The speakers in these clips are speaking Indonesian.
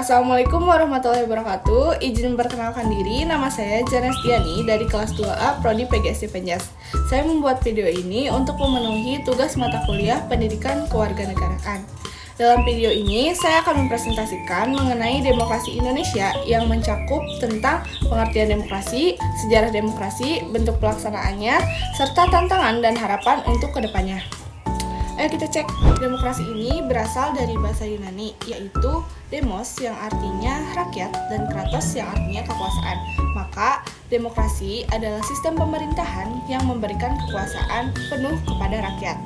Assalamualaikum warahmatullahi wabarakatuh. Izin memperkenalkan diri, nama saya Jana Stiani dari kelas 2A Prodi PGSD Penjas. Saya membuat video ini untuk memenuhi tugas mata kuliah Pendidikan Kewarganegaraan. Dalam video ini, saya akan mempresentasikan mengenai demokrasi Indonesia yang mencakup tentang pengertian demokrasi, sejarah demokrasi, bentuk pelaksanaannya, serta tantangan dan harapan untuk kedepannya. Ayo kita cek. Demokrasi ini berasal dari bahasa Yunani, yaitu demos yang artinya rakyat dan kratos yang artinya kekuasaan. Maka, demokrasi adalah sistem pemerintahan yang memberikan kekuasaan penuh kepada rakyat.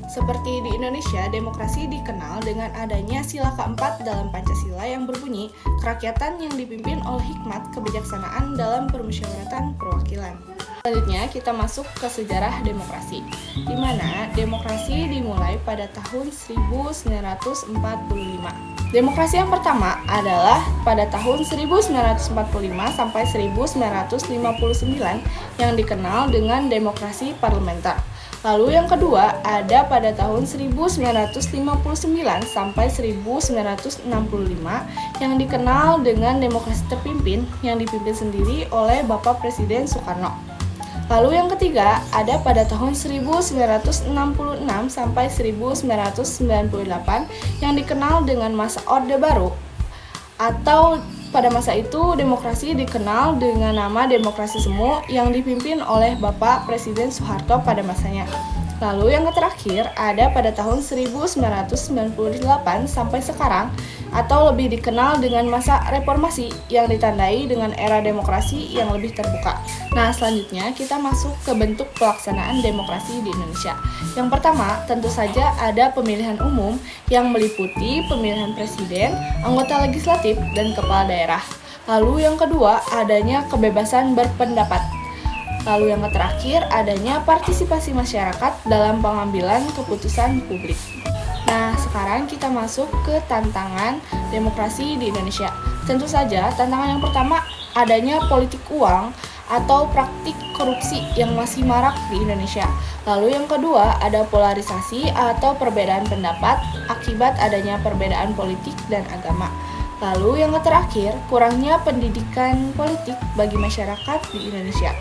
Seperti di Indonesia, demokrasi dikenal dengan adanya sila keempat dalam Pancasila yang berbunyi kerakyatan yang dipimpin oleh hikmat kebijaksanaan dalam permusyawaratan perwakilan. Selanjutnya kita masuk ke sejarah demokrasi, di mana demokrasi dimulai pada tahun 1945. Demokrasi yang pertama adalah pada tahun 1945 sampai 1959 yang dikenal dengan demokrasi parlementer. Lalu yang kedua ada pada tahun 1959 sampai 1965 yang dikenal dengan demokrasi terpimpin yang dipimpin sendiri oleh Bapak Presiden Soekarno. Lalu yang ketiga ada pada tahun 1966 sampai 1998 yang dikenal dengan masa Orde Baru, atau pada masa itu demokrasi dikenal dengan nama demokrasi semu yang dipimpin oleh Bapak Presiden Soeharto pada masanya. Lalu yang terakhir ada pada tahun 1998 sampai sekarang, atau lebih dikenal dengan masa reformasi yang ditandai dengan era demokrasi yang lebih terbuka. Nah, selanjutnya kita masuk ke bentuk pelaksanaan demokrasi di Indonesia. Yang pertama, tentu saja ada pemilihan umum yang meliputi pemilihan presiden, anggota legislatif, dan kepala daerah. Lalu yang kedua, adanya kebebasan berpendapat. Lalu yang terakhir, adanya partisipasi masyarakat dalam pengambilan keputusan publik. Nah, sekarang kita masuk ke tantangan demokrasi di Indonesia. Tentu saja, tantangan yang pertama adanya politik uang atau praktik korupsi yang masih marak di Indonesia. Lalu yang kedua, ada polarisasi atau perbedaan pendapat akibat adanya perbedaan politik dan agama. Lalu yang terakhir, kurangnya pendidikan politik bagi masyarakat di Indonesia.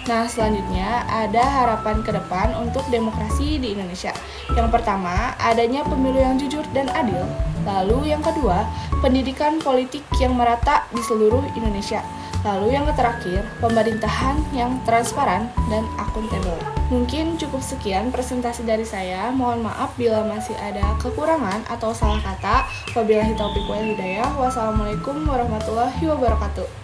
Nah, selanjutnya ada harapan ke depan untuk demokrasi di Indonesia. Yang pertama, adanya pemilu yang jujur dan adil. Lalu yang kedua, pendidikan politik yang merata di seluruh Indonesia. Lalu yang terakhir, pemerintahan yang transparan dan akuntabel. Mungkin cukup sekian presentasi dari saya. Mohon maaf bila masih ada kekurangan atau salah kata. Wabillahi taufiq wal hidayah. Wassalamualaikum warahmatullahi wabarakatuh.